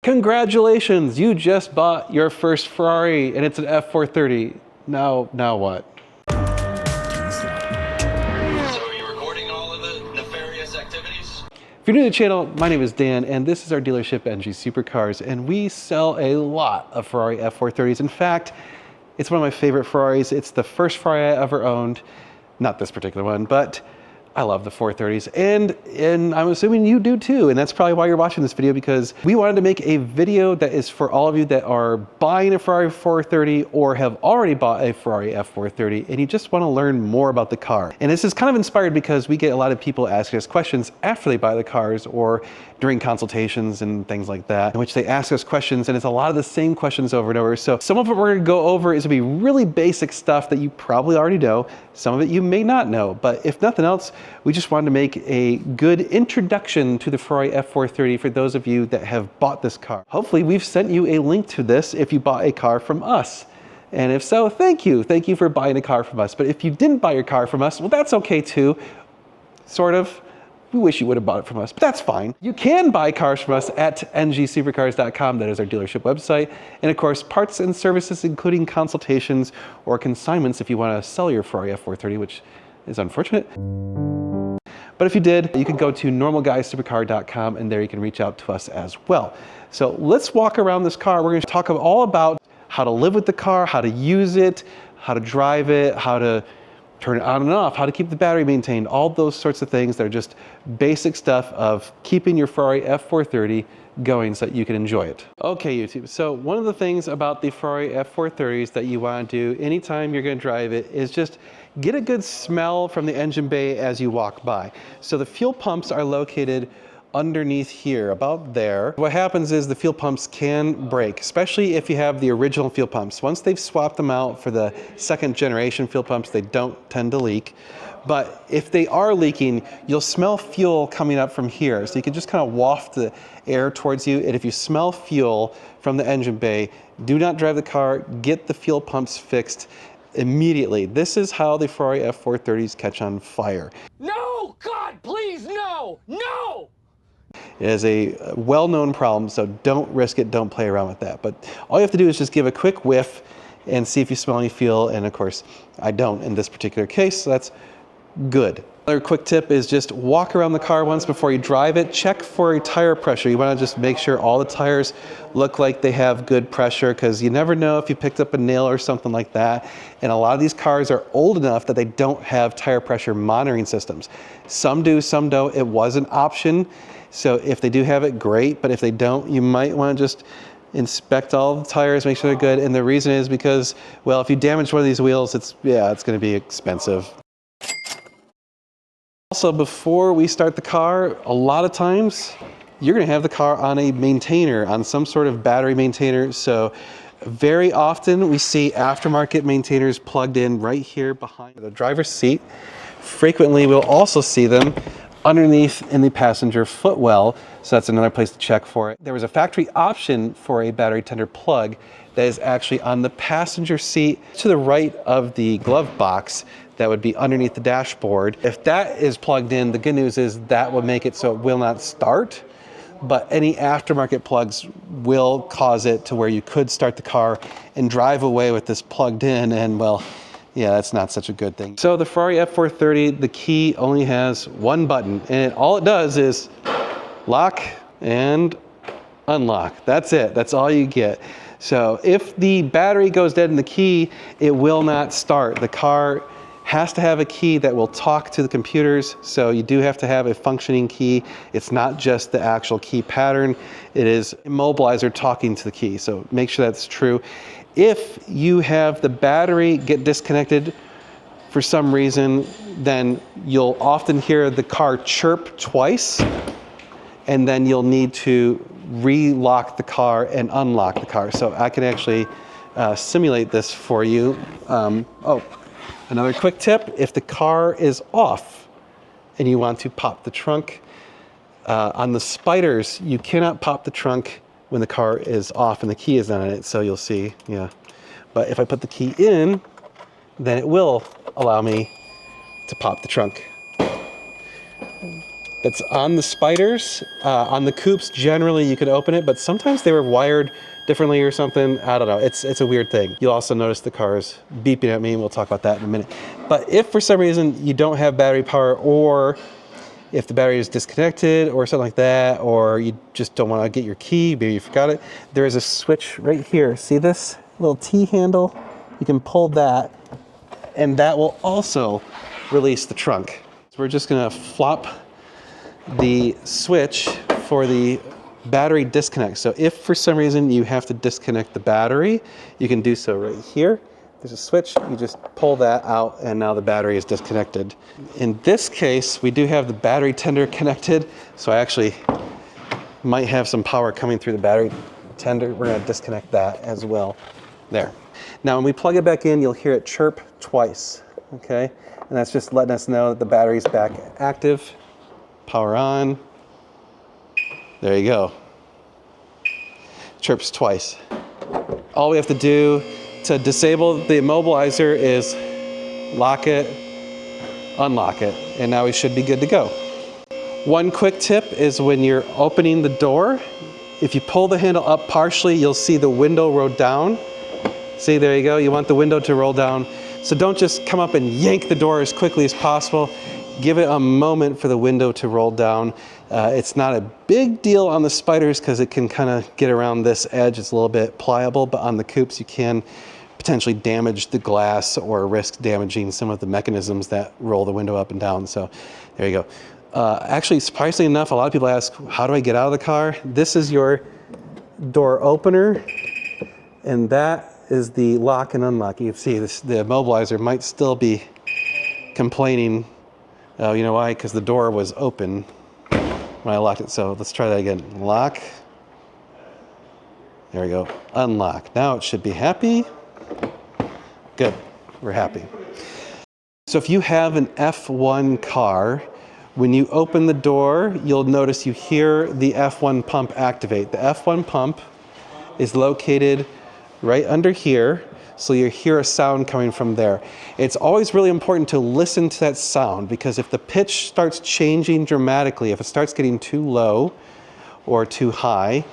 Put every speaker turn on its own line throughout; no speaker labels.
Congratulations, you just bought your first Ferrari and it's an F430. Now what?
So are you recording all of the nefarious activities?
If you're new to the channel, my name is Dan and this is our dealership NG Supercars, and we sell a lot of Ferrari F430s. In fact, it's one of my favorite Ferraris. It's the first Ferrari I ever owned. Not this particular one, but I love the 430s, and I'm assuming you do too, and that's probably why you're watching this video, because we wanted to make a video that is for all of you that are buying a Ferrari 430 or have already bought a Ferrari F430 and you just want to learn more about the car. And this is kind of inspired because we get a lot of people asking us questions after they buy the cars or during consultations and things like that, in which they ask us questions, and it's a lot of the same questions over and over. So some of what we're going to go over is going to be really basic stuff that you probably already know. Some of it you may not know, but if nothing else, we just wanted to make a good introduction to the Ferrari F430 for those of you that have bought this car. Hopefully we've sent you a link to this if you bought a car from us. And if so, thank you. Thank you for buying a car from us. But if you didn't buy your car from us, well, that's okay too. Sort of. We wish you would have bought it from us, but that's fine. You can buy cars from us at ngsupercars.com. That is our dealership website. And of course, parts and services, including consultations or consignments if you want to sell your Ferrari F430, which is unfortunate. But if you did, you can go to normalguysupercar.com, and there you can reach out to us as well. So let's walk around this car. We're going to talk all about how to live with the car, how to use it, how to drive it, how to turn it on and off, how to keep the battery maintained, all those sorts of things that are just basic stuff of keeping your Ferrari F430 going so that you can enjoy it. Okay, YouTube, so one of the things about the Ferrari F430s that you want to do anytime you're going to drive it is just get a good smell from the engine bay as you walk by. So the fuel pumps are located underneath here, about there. What happens is the fuel pumps can break, especially if you have the original fuel pumps. Once they've swapped them out for the second generation fuel pumps, they don't tend to leak. But if they are leaking, you'll smell fuel coming up from here. So you can just kind of waft the air towards you. And if you smell fuel from the engine bay, do not drive the car, get the fuel pumps fixed immediately. This is how the Ferrari F430s catch on fire.
No, God, please, no, no!
It is a well-known problem, so don't risk it, don't play around with that. But all you have to do is just give a quick whiff and see if you smell any fuel, and of course, I don't in this particular case, so that's good. Another quick tip is just walk around the car once before you drive it. Check for tire pressure. You want to just make sure all the tires look like they have good pressure, because you never know if you picked up a nail or something like that. And a lot of these cars are old enough that they don't have tire pressure monitoring systems. Some do, some don't. It was an option. So if they do have it, great. But if they don't, you might want to just inspect all the tires, make sure they're good. And the reason is because, well, if you damage one of these wheels, it's going to be expensive. Also, before we start the car, a lot of times you're going to have the car on a maintainer, on some sort of battery maintainer. So very often we see aftermarket maintainers plugged in right here behind the driver's seat. Frequently we'll also see them underneath in the passenger footwell, so that's another place to check for it. There was a factory option for a battery tender plug that is actually on the passenger seat to the right of the glove box. That would be underneath the dashboard. If that is plugged in, the good news is that will make it so it will not start, but any aftermarket plugs will cause it to where you could start the car and drive away with this plugged in, and well, yeah, that's not such a good thing. So the Ferrari F430, the key only has one button, and all it does is lock and unlock. That's it. That's all you get. So if the battery goes dead in the key, it will not start. The car has to have a key that will talk to the computers, so you do have to have a functioning key. It's not just the actual key pattern. It is immobilizer talking to the key, so make sure that's true. If you have the battery get disconnected for some reason, then you'll often hear the car chirp twice, and then you'll need to re-lock the car and unlock the car. So I can actually simulate this for you. Another quick tip, if the car is off and you want to pop the trunk, on the Spiders, you cannot pop the trunk when the car is off and the key is not in it, so you'll see, yeah. But if I put the key in, then it will allow me to pop the trunk. that's on the Spiders. On the coupes, generally you could open it, but sometimes they were wired differently or something. I don't know. It's a weird thing. You'll also notice the car's beeping at me, and we'll talk about that in a minute. But if for some reason you don't have battery power, or if the battery is disconnected or something like that, or you just don't want to get your key, maybe you forgot it, there is a switch right here. See this little T handle? You can pull that, and that will also release the trunk. So we're just gonna flop the switch for the battery disconnect. So if for some reason you have to disconnect the battery, you can do so right here. There's a switch, you just pull that out, and now the battery is disconnected. In this case, we do have the battery tender connected, so I actually might have some power coming through the battery tender. We're gonna disconnect that as well. There. Now when we plug it back in, you'll hear it chirp twice, okay? And that's just letting us know that the battery's back active. Power on. There you go. Chirps twice. All we have to do to disable the immobilizer is lock it, unlock it, and now we should be good to go. One quick tip is when you're opening the door, if you pull the handle up partially, you'll see the window roll down. See, there you go. You want the window to roll down. So don't just come up and yank the door as quickly as possible. Give it a moment for the window to roll down. It's not a big deal on the Spiders because it can kind of get around this edge. It's a little bit pliable, but on the coupes you can potentially damage the glass or risk damaging some of the mechanisms that roll the window up and down. So there you go. Actually, surprisingly enough, a lot of people ask, how do I get out of the car? This is your door opener, and that is the lock and unlock. You can see this, the immobilizer might still be complaining. You know why? Because the door was open when I locked it. So let's try that again. Lock. There we go. Unlock. Now it should be happy. Good. We're happy. So if you have an F1 car, when you open the door, you'll notice you hear the F1 pump activate. The F1 pump is located right under here. So you hear a sound coming from there. It's always really important to listen to that sound, because if the pitch starts changing dramatically, if it starts getting too low or too high,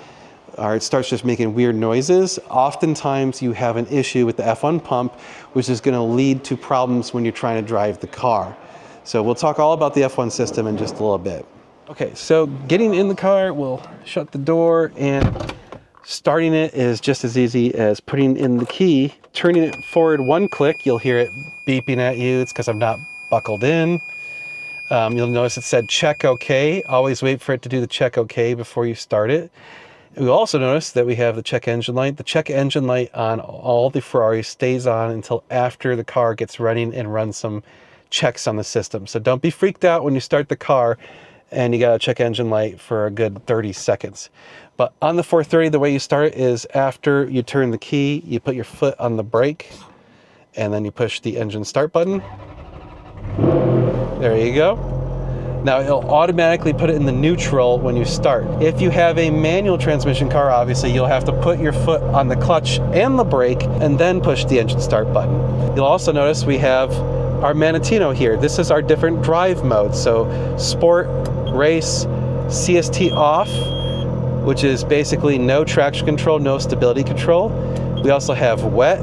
or it starts just making weird noises, oftentimes you have an issue with the F1 pump, which is going to lead to problems when you're trying to drive the car. So we'll talk all about the F1 system in just a little bit. Okay, so getting in the car, we'll shut the door, and starting it is just as easy as putting in the key, turning it forward one click. You'll hear it beeping at you. It's because I'm not buckled in. You'll notice it said check OK. Always wait for it to do the check OK before you start it. You'll also notice that we have the check engine light. The check engine light on all the Ferraris stays on until after the car gets running and runs some checks on the system. So don't be freaked out when you start the car and you got a check engine light for a good 30 seconds. But on the 430, the way you start is after you turn the key, you put your foot on the brake, and then you push the engine start button. There you go. Now it'll automatically put it in the neutral when you start. If you have a manual transmission car, obviously you'll have to put your foot on the clutch and the brake and then push the engine start button. You'll also notice we have our Manatino here. This is our different drive modes. So Sport, Race, CST off, which is basically no traction control, no stability control. We also have wet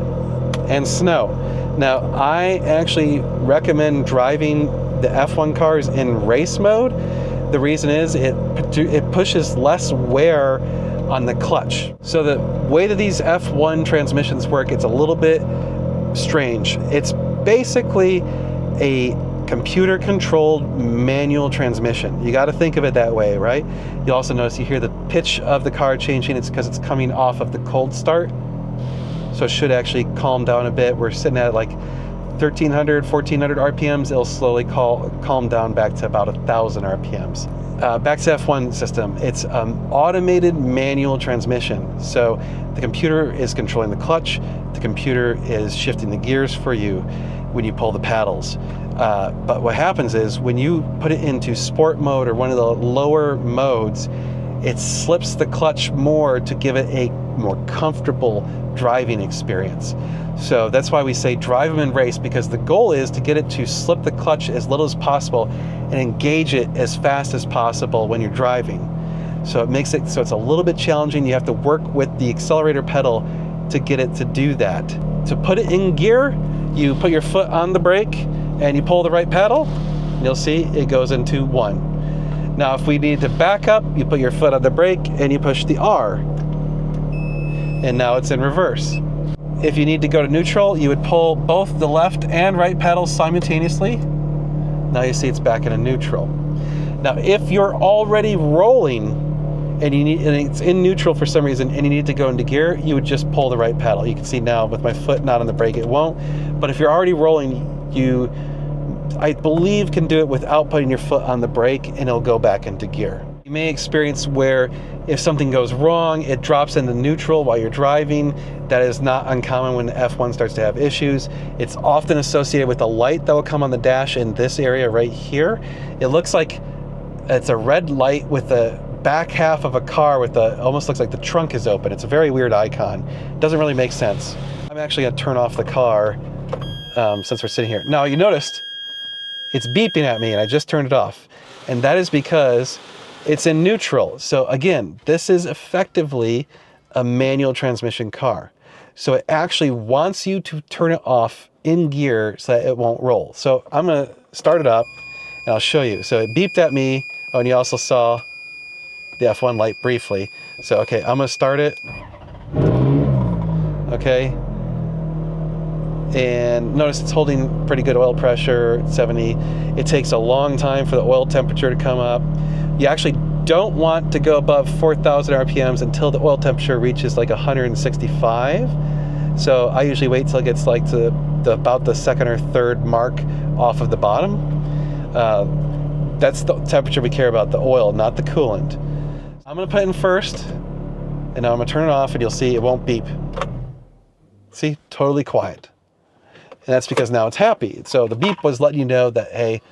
and snow. Now, I actually recommend driving the F1 cars in race mode. The reason is it pushes less wear on the clutch. So the way that these F1 transmissions work, it's a little bit strange. It's basically a computer-controlled manual transmission. You got to think of it that way, right? You also notice you hear the pitch of the car changing. It's because it's coming off of the cold start. So it should actually calm down a bit. We're sitting at like 1,300, 1,400 RPMs. It'll slowly calm down back to about 1,000 RPMs. Back to F1 system. It's automated manual transmission. So the computer is controlling the clutch. The computer is shifting the gears for you when you pull the paddles. But what happens is when you put it into sport mode or one of the lower modes, it slips the clutch more to give it a more comfortable driving experience. So that's why we say drive them in race, because the goal is to get it to slip the clutch as little as possible and engage it as fast as possible when you're driving. So it makes it so it's a little bit challenging. You have to work with the accelerator pedal to get it to do that. To put it in gear, you put your foot on the brake and you pull the right pedal, and you'll see it goes into 1. Now, if we need to back up, you put your foot on the brake and you push the R. And now it's in reverse. If you need to go to neutral, you would pull both the left and right pedals simultaneously. Now you see it's back into neutral. Now, if you're already rolling and it's in neutral for some reason and you need to go into gear, you would just pull the right pedal. You can see now with my foot not on the brake, it won't. But if you're already rolling, you, I believe, can do it without putting your foot on the brake, and it'll go back into gear. You may experience where if something goes wrong, it drops into neutral while you're driving. That is not uncommon when the F1 starts to have issues. It's often associated with a light that will come on the dash in this area right here. It looks like it's a red light with the back half of a car with the, almost looks like the trunk is open. It's a very weird icon. Doesn't really make sense. I'm actually gonna turn off the car since we're sitting here. Now you noticed it's beeping at me and I just turned it off. And that is because it's in neutral. So again, this is effectively a manual transmission car. So it actually wants you to turn it off in gear so that it won't roll. So I'm gonna start it up and I'll show you. So it beeped at me. Oh, and you also saw the F1 light briefly. So, okay, I'm gonna start it. Okay. And notice it's holding pretty good oil pressure, 70. It takes a long time for the oil temperature to come up. You actually don't want to go above 4,000 RPMs until the oil temperature reaches like 165. So I usually wait till it gets like to about the second or third mark off of the bottom. That's the temperature we care about, the oil, not the coolant. I'm gonna put it in first, and now I'm gonna turn it off and you'll see it won't beep. See, totally quiet. And that's because now it's happy. So the beep was letting you know that, hey,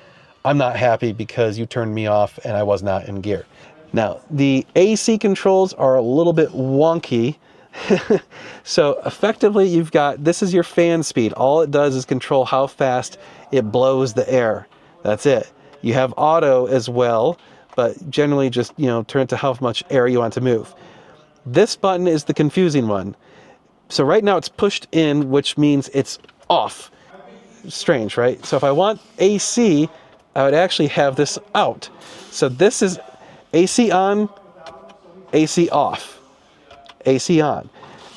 I'm not happy because you turned me off and I was not in gear. Now, the AC controls are a little bit wonky. So effectively you've got, this is your fan speed. All it does is control how fast it blows the air. That's it. You have auto as well, but generally just, you know, turn it to how much air you want to move. This button is the confusing one. So right now it's pushed in, which means it's off. Strange, right? So if I want AC, I would actually have this out. So this is AC on, AC off, AC on.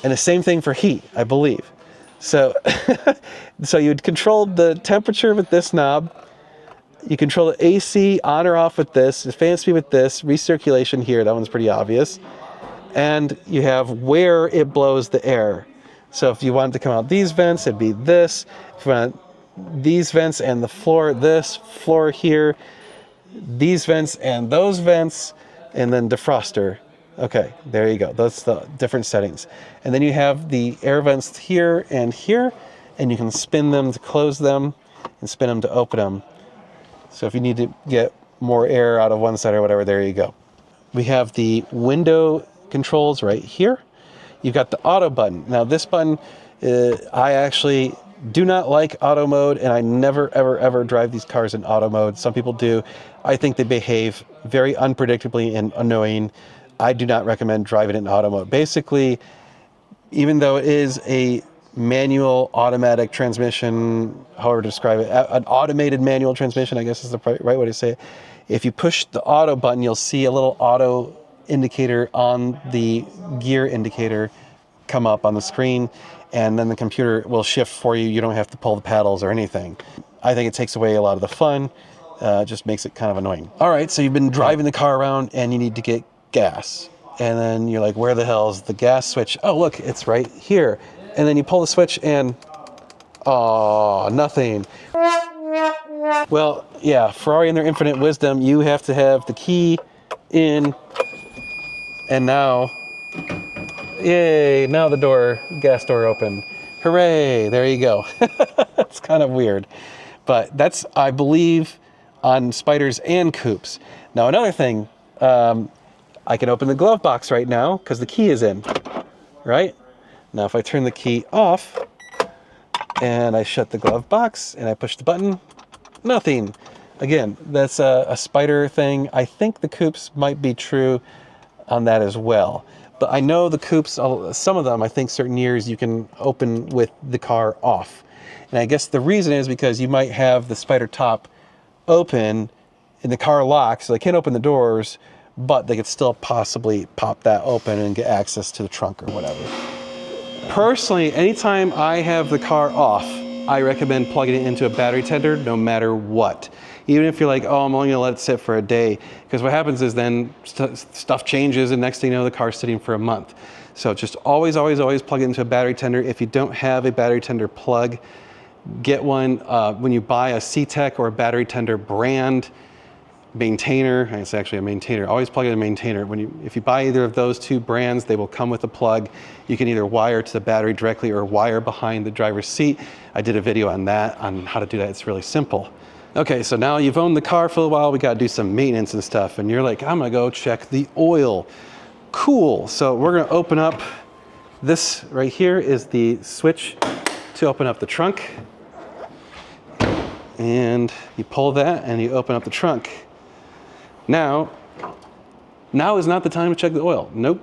And the same thing for heat, I believe. So, so you'd control the temperature with this knob. You control the AC on or off with this, the fan speed with this, recirculation here, that one's pretty obvious. And you have where it blows the air. So if you want it to come out these vents, it'd be this. If you want these vents and the floor, this floor here, these vents and those vents, and then defroster. Okay, there you go. That's the different settings. And then you have the air vents here, and you can spin them to close them and spin them to open them. So if you need to get more air out of one side or whatever, there you go. We have the window controls right here. You've got the auto button. Now this button, I actually do not like auto mode, and I never, ever, ever drive these cars in auto mode. Some people do. I think they behave very unpredictably and annoying. I do not recommend driving it in auto mode. Basically, even though it is a manual automatic transmission, however to describe it, an automated manual transmission, I guess is the right way to say it. If you push the auto button, you'll see a little auto indicator on the gear indicator come up on the screen, and then the computer will shift for you. You don't have to pull the paddles or anything. I think it takes away a lot of the fun, just makes it kind of annoying. All right, so you've been driving the car around and you need to get gas. And then you're like, where the hell is the gas switch? Oh, look, it's right here. And then you pull the switch and, oh, nothing. Well, yeah, Ferrari in their infinite wisdom, you have to have the key in, and now, yay, now the door, gas door open. Hooray, there you go. It's kind of weird. But that's, I believe, on Spiders and Coupes. Now, another thing, I can open the glove box right now because the key is in, right? Now if I turn the key off and I shut the glove box and I push the button, nothing. Again, that's a spider thing. I think the coupes might be true on that as well. But I know the coupes, some of them, I think certain years you can open with the car off. And I guess the reason is because you might have the spider top open and the car locks, so they can't open the doors, but they could still possibly pop that open and get access to the trunk or whatever. Personally, anytime I have the car off, I recommend plugging it into a battery tender no matter what. Even if you're like, oh, I'm only gonna let it sit for a day. Because what happens is then stuff changes and next thing you know, the car's sitting for a month. So just always, always, always plug it into a battery tender. If you don't have a battery tender plug, get one. When you buy a C-Tech or a battery tender brand, maintainer, it's actually a maintainer, always plug in a maintainer. If you buy either of those two brands, they will come with a plug. You can either wire to the battery directly or wire behind the driver's seat. I did a video on that, on how to do that. It's really simple. Okay, so now you've owned the car for a while, we gotta do some maintenance and stuff, and you're like, I'm gonna go check the oil. Cool, so we're gonna open up, this right here is the switch to open up the trunk. And you pull that and you open up the trunk. Now is not the time to check the oil. Nope.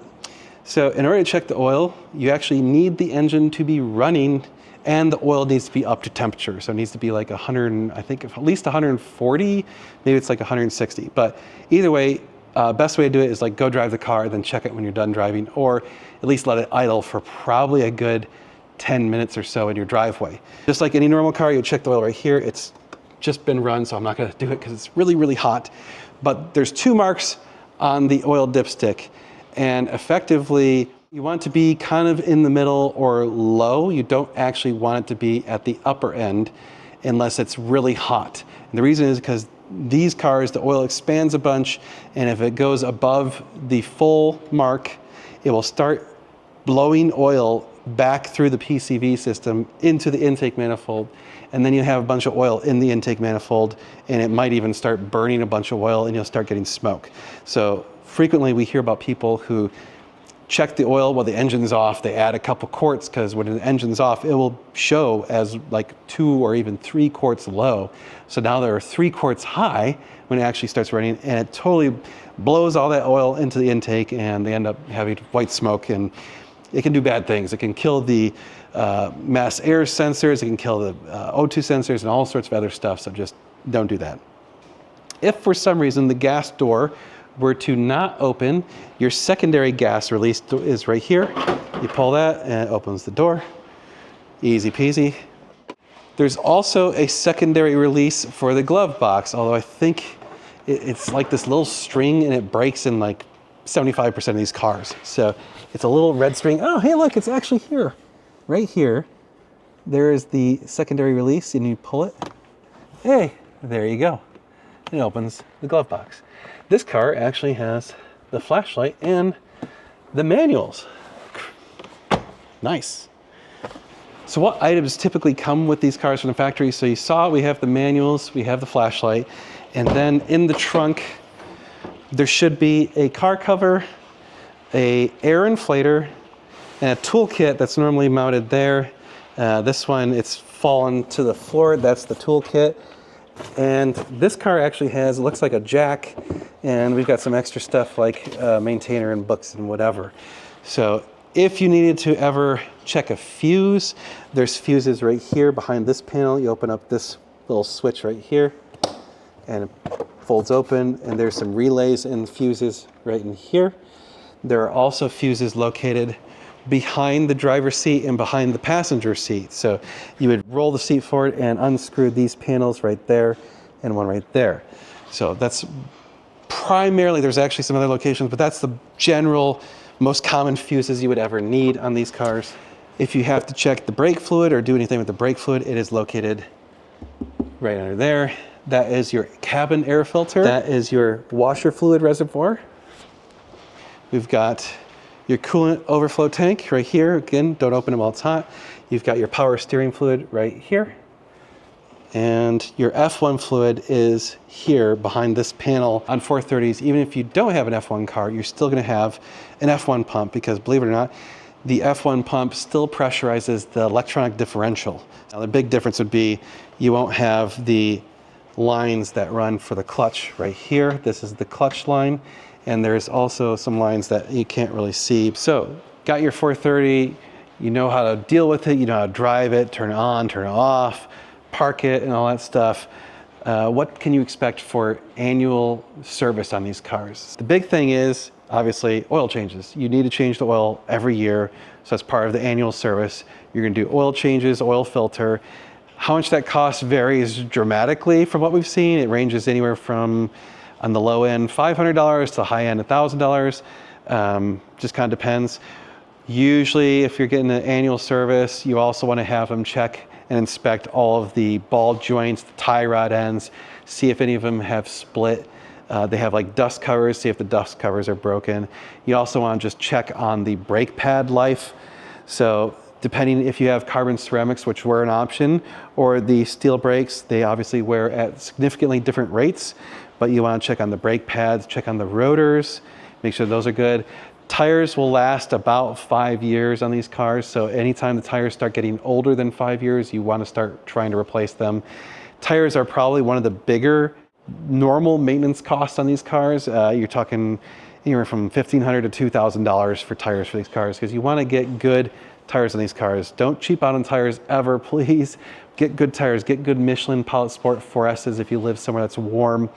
So in order to check the oil, you actually need the engine to be running and the oil needs to be up to temperature. So it needs to be like 100, I think at least 140, maybe it's like 160. But either way, best way to do it is like go drive the car and then check it when you're done driving, or at least let it idle for probably a good 10 minutes or so in your driveway. Just like any normal car, you check the oil right here. It's just been run, so I'm not gonna do it because it's really, really hot. But there's 2 marks on the oil dipstick, and effectively you want it to be kind of in the middle or low. You don't actually want it to be at the upper end unless it's really hot. And the reason is because these cars, the oil expands a bunch, and if it goes above the full mark, it will start blowing oil back through the PCV system into the intake manifold, and then you have a bunch of oil in the intake manifold, and it might even start burning a bunch of oil and you'll start getting smoke. So frequently we hear about people who check the oil while the engine's off. They add a couple quarts because when the engine's off, it will show as like 2 or even 3 quarts low. So now there are 3 quarts high when it actually starts running, and it totally blows all that oil into the intake, and they end up having white smoke, and it can do bad things. It can kill the mass air sensors, it can kill the O2 sensors and all sorts of other stuff, so just don't do that. If for some reason the gas door were to not open, your secondary gas release is right here. You pull that and it opens the door. Easy peasy. There's also a secondary release for the glove box, although I think it's like this little string and it breaks in like 75% of these cars. So it's a little red string. Oh, hey, look, it's actually here. Right here, there is the secondary release, and you pull it. Hey, there you go. It opens the glove box. This car actually has the flashlight and the manuals. Nice. So what items typically come with these cars from the factory? So you saw we have the manuals, we have the flashlight, and then in the trunk, there should be a car cover, a air inflator, and a toolkit that's normally mounted there. This one, it's fallen to the floor. That's the toolkit. And this car actually has, it looks like a jack, and we've got some extra stuff like maintainer and books and whatever. So if you needed to ever check a fuse, there's fuses right here behind this panel. You open up this little switch right here, and it folds open, and there's some relays and fuses right in here. There are also fuses located behind the driver's seat and behind the passenger seat. So you would roll the seat forward and unscrew these panels right there and one right there. So that's primarily, there's actually some other locations, but that's the general, most common fuses you would ever need on these cars. If you have to check the brake fluid or do anything with the brake fluid, it is located right under there. That is your cabin air filter. That is your washer fluid reservoir. We've got your coolant overflow tank right here. Again, don't open them while it's hot. You've got your power steering fluid right here. And your F1 fluid is here behind this panel. On 430s, even if you don't have an F1 car, you're still gonna have an F1 pump because, believe it or not, the F1 pump still pressurizes the electronic differential. Now the big difference would be you won't have the lines that run for the clutch right here. This is the clutch line, and there's also some lines that you can't really see. So, got your 430, you know how to deal with it, you know how to drive it, turn it on, turn it off, park it, and all that stuff. What can you expect for annual service on these cars? The big thing is, obviously, oil changes. You need to change the oil every year, so that's part of the annual service. You're gonna do oil changes, oil filter. How much that costs varies dramatically from what we've seen. It ranges anywhere from, on the low end, $500 to the high end, $1,000. Just kind of depends. Usually, if you're getting an annual service, you also want to have them check and inspect all of the ball joints, the tie rod ends, see if any of them have split. They have like dust covers, see if the dust covers are broken. You also want to just check on the brake pad life. So depending if you have carbon ceramics, which were an option, or the steel brakes, they obviously wear at significantly different rates, but you want to check on the brake pads, check on the rotors, make sure those are good. Tires will last about 5 years on these cars, so anytime the tires start getting older than 5 years, you want to start trying to replace them. Tires are probably one of the bigger normal maintenance costs on these cars. You're talking anywhere from $1,500 to $2,000 for tires for these cars, because you want to get good tires on these cars. Don't cheap out on tires ever, please. Get good tires, get good Michelin Pilot Sport 4S's if you live somewhere that's warm.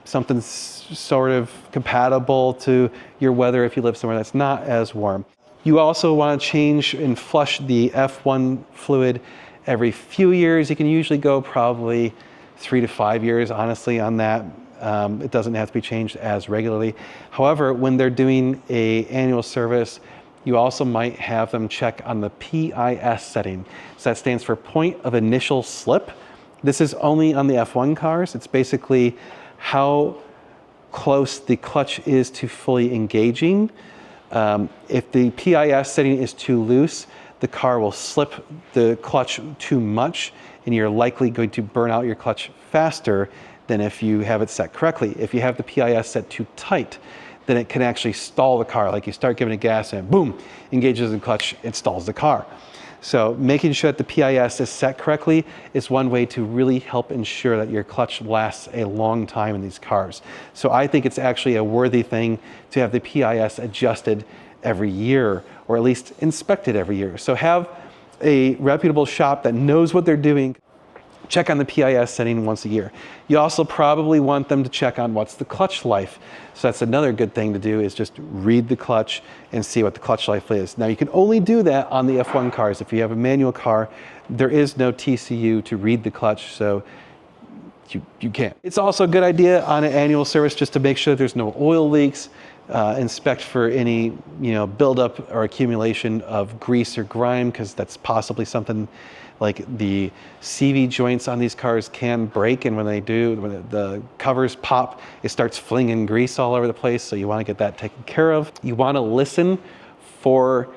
Something sort of compatible to your weather if you live somewhere that's not as warm. You also want to change and flush the F1 fluid every few years. You can usually go probably 3 to 5 years, honestly, on that. It doesn't have to be changed as regularly. However, when they're doing an annual service, you also might have them check on the PIS setting. So that stands for point of initial slip. This is only on the F1 cars. It's basically how close the clutch is to fully engaging. If the PIS setting is too loose, the car will slip the clutch too much, and you're likely going to burn out your clutch faster than if you have it set correctly. If you have the PIS set too tight, then it can actually stall the car. Like you start giving it gas and boom, engages the clutch, it stalls the car. So making sure that the PIS is set correctly is one way to really help ensure that your clutch lasts a long time in these cars. So I think it's actually a worthy thing to have the PIS adjusted every year, or at least inspected every year. So have a reputable shop that knows what they're doing check on the PIS setting once a year. You also probably want them to check on what's the clutch life. So that's another good thing to do, is just read the clutch and see what the clutch life is. Now you can only do that on the F1 cars. If you have a manual car, there is no TCU to read the clutch, so you can't. It's also a good idea on an annual service just to make sure there's no oil leaks, inspect for any buildup or accumulation of grease or grime, because that's possibly something like the CV joints on these cars can break, and when they do, when the covers pop, it starts flinging grease all over the place, so you want to get that taken care of. You want to listen for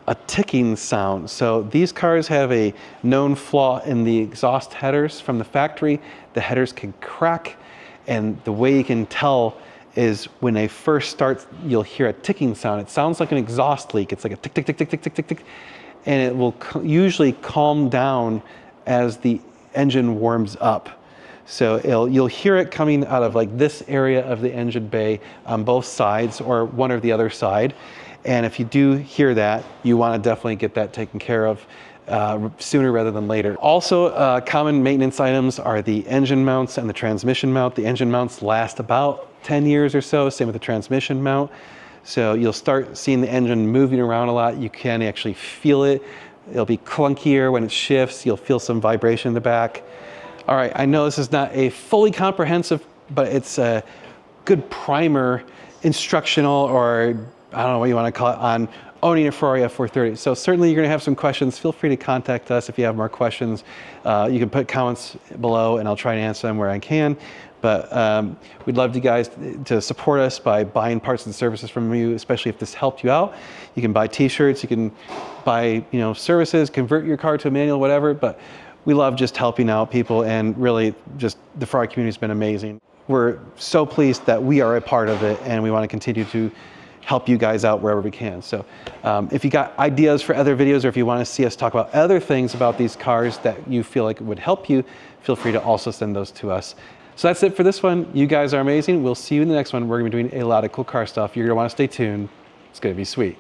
a ticking sound. So these cars have a known flaw in the exhaust headers from the factory. The headers can crack, and the way you can tell is when they first start, you'll hear a ticking sound. It sounds like an exhaust leak. It's like a tick, tick, tick, tick, tick, tick, tick, tick. And it will usually calm down as the engine warms up. So you'll hear it coming out of like this area of the engine bay on both sides, or one or the other side. And if you do hear that, you want to definitely get that taken care of sooner rather than later. Also, common maintenance items are the engine mounts and the transmission mount. The engine mounts last about 10 years or so, same with the transmission mount. So you'll start seeing the engine moving around a lot. You can actually feel it. It'll be clunkier when it shifts. You'll feel some vibration in the back. All right, I know this is not a fully comprehensive, but it's a good primer, instructional, or I don't know what you want to call it, on owning a Ferrari F430. So certainly you're going to have some questions. Feel free to contact us if you have more questions. You can put comments below and I'll try and answer them where I can. But we'd love you guys to support us by buying parts and services from you, especially if this helped you out. You can buy t-shirts, you can buy services, convert your car to a manual, whatever. But We love just helping out people, and really just the Ferrari community has been amazing. We're so pleased that we are a part of it, and we want to continue to help you guys out wherever we can. So if you got ideas for other videos, or if you want to see us talk about other things about these cars that you feel like would help you, feel free to also send those to us. So that's it for this one. You guys are amazing. We'll see you in the next one. We're going to be doing a lot of cool car stuff. You're going to want to stay tuned. It's going to be sweet.